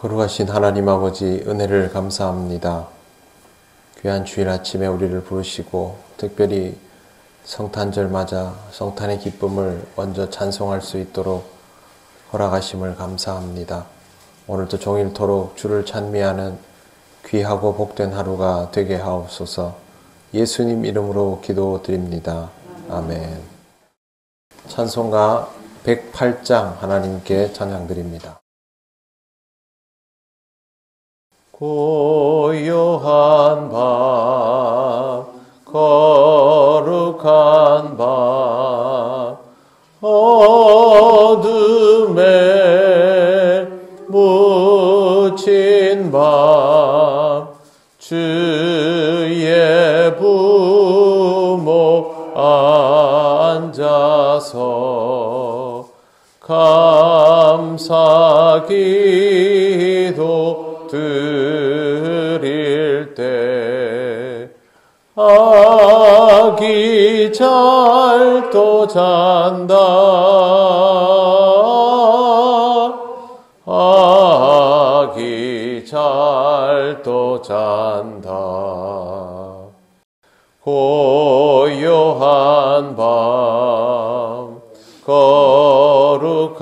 거룩하신 하나님 아버지, 은혜를 감사합니다. 귀한 주일 아침에 우리를 부르시고 특별히 성탄절 맞아 성탄의 기쁨을 먼저 찬송할 수 있도록 허락하심을 감사합니다. 오늘도 종일토록 주를 찬미하는 귀하고 복된 하루가 되게 하옵소서. 예수님 이름으로 기도드립니다. 아멘. 찬송가 108장 하나님께 찬양드립니다. 고요한 밤, 거룩한 밤, 어둠에 묻힌 밤, 주의 부모 앉아서 감사기도 드릴 때 아기 잘도 잔다. 아기 잘도 잔다. 고요한 밤, 거룩한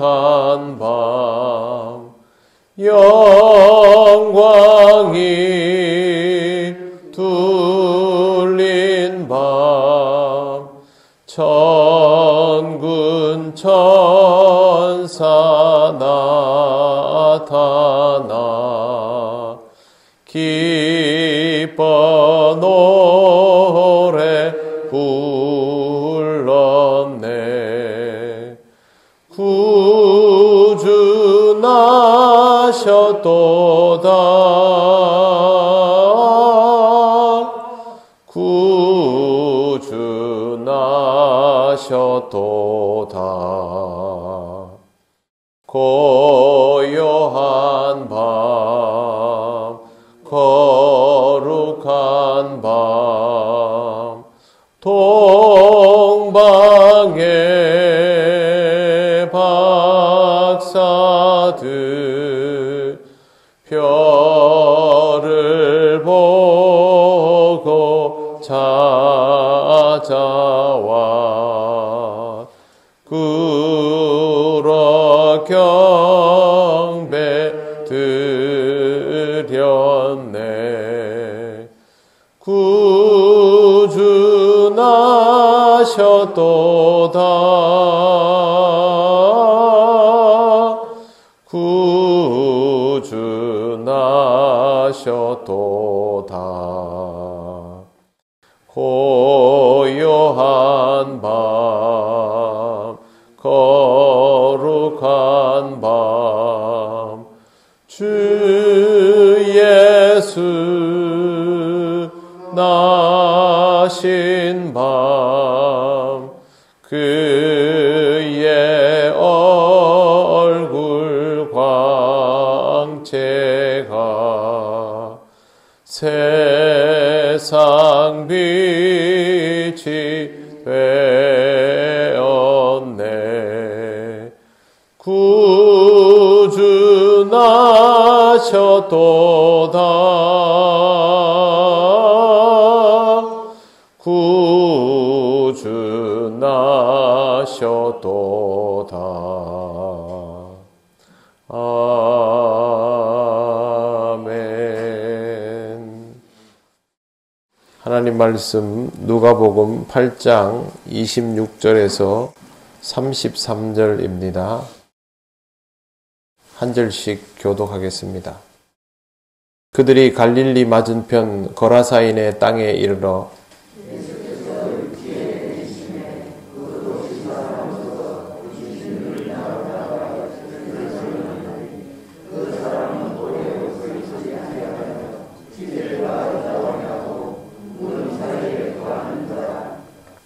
밤, 영광이 둘린 밤, 천군 천사 나타나 기뻐 노래 불렀네. 구주 나셨도다. 구주 나셨도다. 고요한 밤, 거룩한 밤, 동방의 박사들 별을 보고 찾아와 꿇어 경배 드렸네. 구주 나셨도다. 구주 나셨도다. 고요한 밤, 거룩한 밤, 주 예수 나신 밤, 그의 얼굴 광채가 세상 빛이 되었네. 구주 나셨도다. 구주 나셨도다. 아멘. 하나님 말씀 누가복음 8장 26절에서 33절입니다. 한 절씩 교독하겠습니다. 그들이 갈릴리 맞은편 거라사인의 땅에 이르러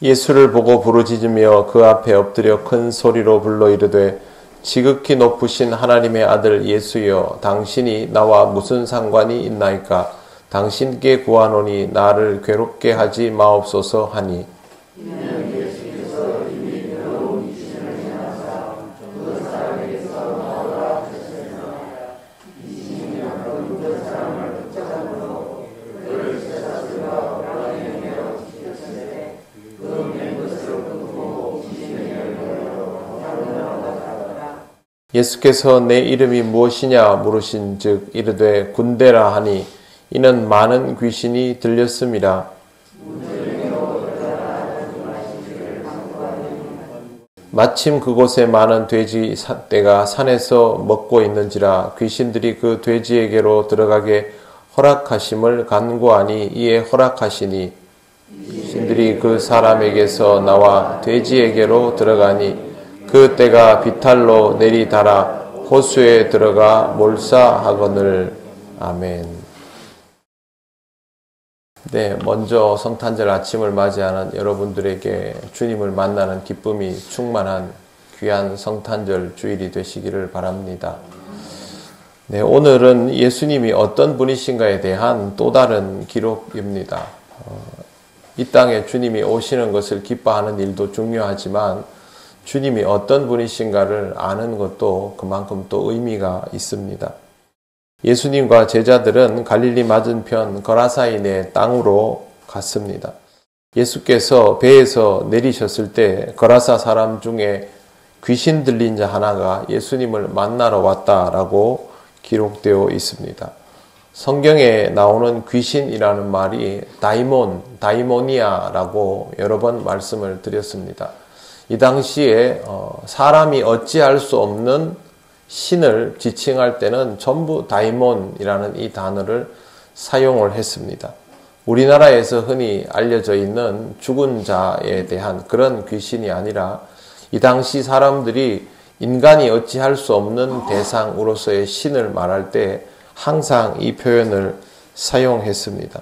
예수를 보고 부르짖으며 그 앞에 엎드려 큰 소리로 불러 이르되 지극히 높으신 하나님의 아들 예수여, 당신이 나와 무슨 상관이 있나이까? 당신께 구하노니 나를 괴롭게 하지 마옵소서 하니 예수께서 내 이름이 무엇이냐 물으신즉 이르되 군대라 하니 이는 많은 귀신이 들렸음이라. 마침 그곳에 많은 돼지 떼가 산에서 먹고 있는지라 귀신들이 그 돼지에게로 들어가게 허락하심을 간구하니 이에 허락하시니 귀신들이 그 사람에게서 나와 돼지에게로 들어가니 그 떼가 비탈로 내리달아 호수에 들어가 몰사하거늘. 아멘. 네, 먼저 성탄절 아침을 맞이하는 여러분들에게 주님을 만나는 기쁨이 충만한 귀한 성탄절 주일이 되시기를 바랍니다. 네, 오늘은 예수님이 어떤 분이신가에 대한 또 다른 기록입니다. 이 땅에 주님이 오시는 것을 기뻐하는 일도 중요하지만 주님이 어떤 분이신가를 아는 것도 그만큼 또 의미가 있습니다. 예수님과 제자들은 갈릴리 맞은편 거라사인의 땅으로 갔습니다. 예수께서 배에서 내리셨을 때 거라사 사람 중에 귀신 들린 자 하나가 예수님을 만나러 왔다라고 기록되어 있습니다. 성경에 나오는 귀신이라는 말이 다이모니아라고 여러 번 말씀을 드렸습니다. 이 당시에 사람이 어찌할 수 없는 신을 지칭할 때는 전부 다이몬이라는 이 단어를 사용을 했습니다. 우리나라에서 흔히 알려져 있는 죽은 자에 대한 그런 귀신이 아니라 이 당시 사람들이 인간이 어찌할 수 없는 대상으로서의 신을 말할 때 항상 이 표현을 사용했습니다.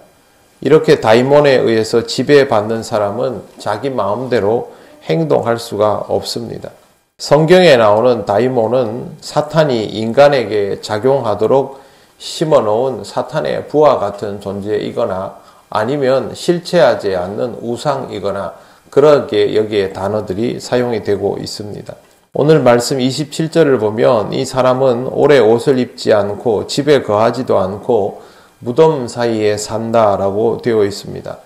이렇게 다이몬에 의해서 지배받는 사람은 자기 마음대로 행동할 수가 없습니다. 성경에 나오는 다이몬은 사탄이 인간에게 작용하도록 심어놓은 사탄의 부하 같은 존재이거나 아니면 실체하지 않는 우상이거나 그렇게 여기에 단어들이 사용이 되고 있습니다. 오늘 말씀 27절을 보면 이 사람은 오래 옷을 입지 않고 집에 거하지도 않고 무덤 사이에 산다라고 되어 있습니다.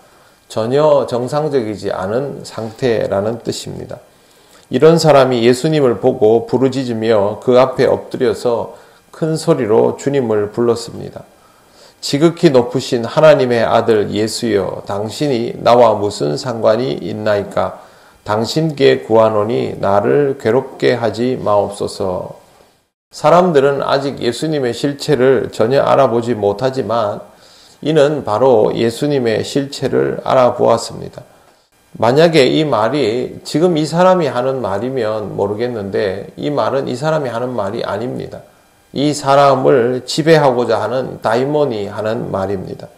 전혀 정상적이지 않은 상태라는 뜻입니다. 이런 사람이 예수님을 보고 부르짖으며 그 앞에 엎드려서 큰 소리로 주님을 불렀습니다. 지극히 높으신 하나님의 아들 예수여, 당신이 나와 무슨 상관이 있나이까? 당신께 구하노니 나를 괴롭게 하지 마옵소서. 사람들은 아직 예수님의 실체를 전혀 알아보지 못하지만 이는 바로 예수님의 실체를 알아보았습니다. 만약에 이 말이 지금 이 사람이 하는 말이면 모르겠는데 이 말은 이 사람이 하는 말이 아닙니다. 이 사람을 지배하고자 하는 다이몬이 하는 말입니다.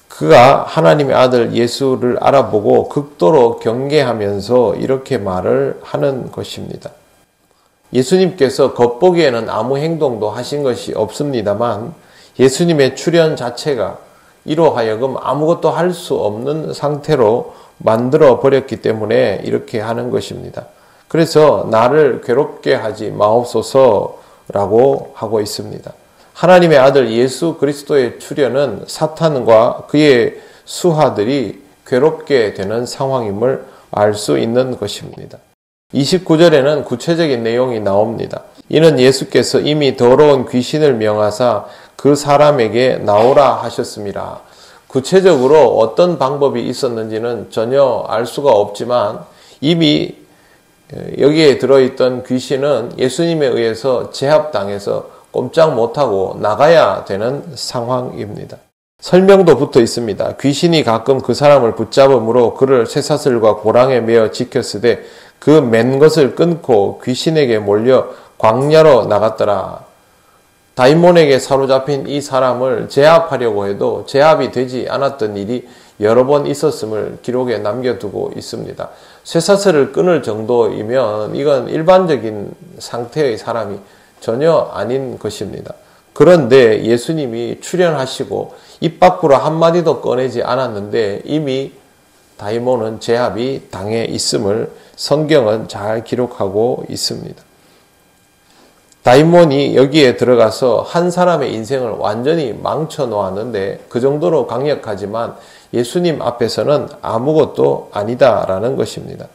그가 하나님의 아들 예수를 알아보고 극도로 경계하면서 이렇게 말을 하는 것입니다. 예수님께서 겉보기에는 아무 행동도 하신 것이 없습니다만 예수님의 출현 자체가 이로 하여금 아무것도 할 수 없는 상태로 만들어 버렸기 때문에 이렇게 하는 것입니다. 그래서 나를 괴롭게 하지 마옵소서라고 하고 있습니다. 하나님의 아들 예수 그리스도의 출현은 사탄과 그의 수하들이 괴롭게 되는 상황임을 알 수 있는 것입니다. 29절에는 구체적인 내용이 나옵니다. 이는 예수께서 이미 더러운 귀신을 명하사 그 사람에게 나오라 하셨습니다. 구체적으로 어떤 방법이 있었는지는 전혀 알 수가 없지만 이미 여기에 들어있던 귀신은 예수님에 의해서 제압당해서 꼼짝 못하고 나가야 되는 상황입니다. 설명도 붙어 있습니다. 귀신이 가끔 그 사람을 붙잡음으로 그를 쇠사슬과 고랑에 매어 지켰으되 그 맨 것을 끊고 귀신에게 몰려 광야로 나갔더라. 다이몬에게 사로잡힌 이 사람을 제압하려고 해도 제압이 되지 않았던 일이 여러 번 있었음을 기록에 남겨두고 있습니다. 쇠사슬을 끊을 정도이면 이건 일반적인 상태의 사람이 전혀 아닌 것입니다. 그런데 예수님이 출현하시고 입 밖으로 한마디도 꺼내지 않았는데 이미 다이몬은 제압이 당해 있음을 성경은 잘 기록하고 있습니다. 다이몬이 여기에 들어가서 한 사람의 인생을 완전히 망쳐 놓았는데 그 정도로 강력하지만 예수님 앞에서는 아무것도 아니다라는 것입니다.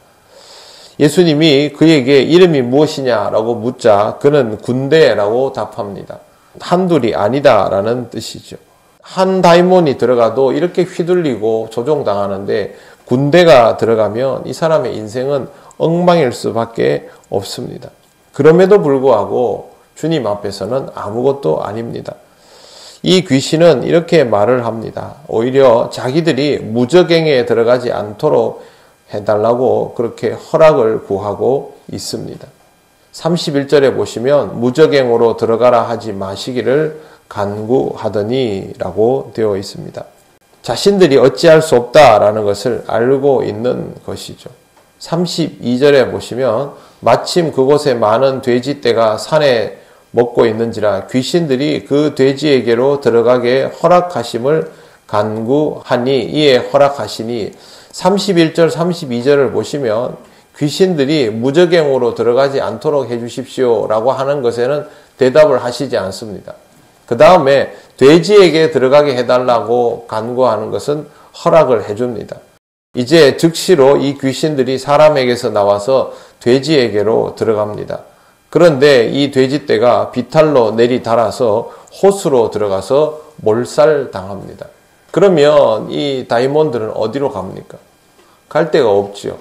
예수님이 그에게 이름이 무엇이냐라고 묻자 그는 군대라고 답합니다. 한둘이 아니다라는 뜻이죠. 한 다이몬이 들어가도 이렇게 휘둘리고 조종당하는데 군대가 들어가면 이 사람의 인생은 엉망일 수밖에 없습니다. 그럼에도 불구하고 주님 앞에서는 아무것도 아닙니다. 이 귀신은 이렇게 말을 합니다. 오히려 자기들이 무저갱에 들어가지 않도록 해달라고 그렇게 허락을 구하고 있습니다. 31절에 보시면 무저갱으로 들어가라 하지 마시기를 간구하더니 라고 되어 있습니다. 자신들이 어찌할 수 없다라는 것을 알고 있는 것이죠. 32절에 보시면 마침 그곳에 많은 돼지떼가 산에 먹고 있는지라 귀신들이 그 돼지에게로 들어가게 허락하심을 간구하니 이에 허락하시니 31절 32절을 보시면 귀신들이 무저갱으로 들어가지 않도록 해주십시오 라고 하는 것에는 대답을 하시지 않습니다. 그 다음에 돼지에게 들어가게 해달라고 간구하는 것은 허락을 해줍니다. 이제 즉시로 이 귀신들이 사람에게서 나와서 돼지에게로 들어갑니다. 그런데 이 돼지떼가 비탈로 내리달아서 호수로 들어가서 몰살당합니다. 그러면 이 다이몬들은 어디로 갑니까? 갈 데가 없지요.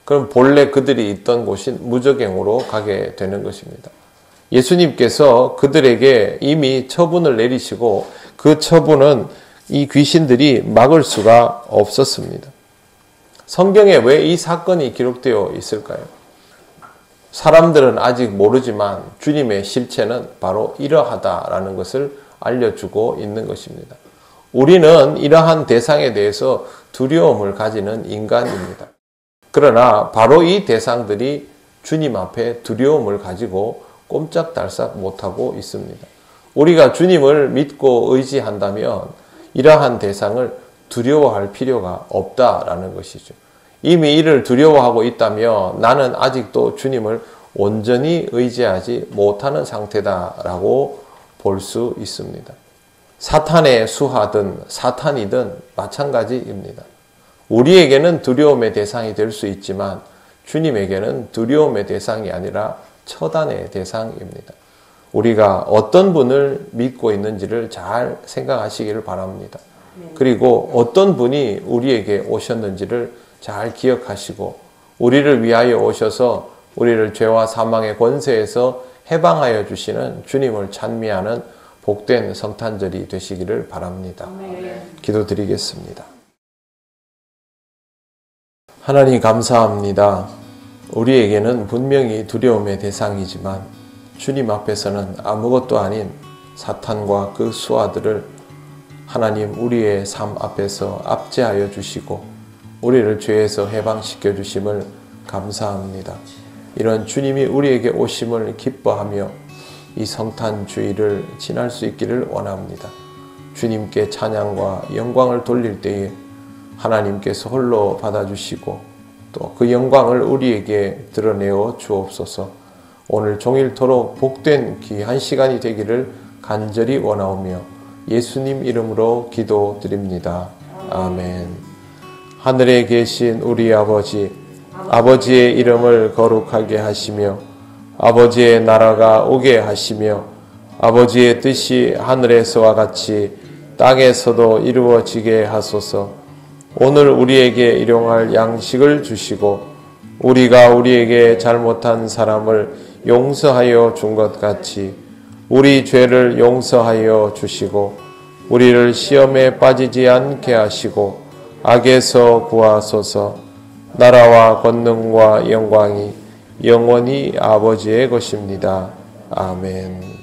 그럼 본래 그들이 있던 곳인 무저갱으로 가게 되는 것입니다. 예수님께서 그들에게 이미 처분을 내리시고 그 처분은 이 귀신들이 막을 수가 없었습니다. 성경에 왜 이 사건이 기록되어 있을까요? 사람들은 아직 모르지만 주님의 실체는 바로 이러하다라는 것을 알려주고 있는 것입니다. 우리는 이러한 대상에 대해서 두려움을 가지는 인간입니다. 그러나 바로 이 대상들이 주님 앞에 두려움을 가지고 꼼짝달싹 못하고 있습니다. 우리가 주님을 믿고 의지한다면 이러한 대상을 두려워할 필요가 없다라는 것이죠. 이미 이를 두려워하고 있다면 나는 아직도 주님을 온전히 의지하지 못하는 상태다라고 볼 수 있습니다. 사탄의 수하든 사탄이든 마찬가지입니다. 우리에게는 두려움의 대상이 될 수 있지만 주님에게는 두려움의 대상이 아니라 처단의 대상입니다. 우리가 어떤 분을 믿고 있는지를 잘 생각하시기를 바랍니다. 그리고 어떤 분이 우리에게 오셨는지를 잘 기억하시고 우리를 위하여 오셔서 우리를 죄와 사망의 권세에서 해방하여 주시는 주님을 찬미하는 복된 성탄절이 되시기를 바랍니다. 기도드리겠습니다. 하나님 감사합니다. 우리에게는 분명히 두려움의 대상이지만 주님 앞에서는 아무것도 아닌 사탄과 그 수하들을 하나님 우리의 삶 앞에서 압제하여 주시고 우리를 죄에서 해방시켜 주심을 감사합니다. 이런 주님이 우리에게 오심을 기뻐하며 이 성탄 주일을 지날 수 있기를 원합니다. 주님께 찬양과 영광을 돌릴 때에 하나님께서 홀로 받아주시고 또 그 영광을 우리에게 드러내어 주옵소서. 오늘 종일토록 복된 귀한 시간이 되기를 간절히 원하오며 예수님 이름으로 기도드립니다. 아멘. 하늘에 계신 우리 아버지, 아버지의 이름을 거룩하게 하시며 아버지의 나라가 오게 하시며 아버지의 뜻이 하늘에서와 같이 땅에서도 이루어지게 하소서. 오늘 우리에게 일용할 양식을 주시고 우리가 우리에게 잘못한 사람을 용서하여 준 것 같이 우리 죄를 용서하여 주시고 우리를 시험에 빠지지 않게 하시고 악에서 구하소서. 나라와 권능과 영광이 영원히 아버지의 것입니다. 아멘.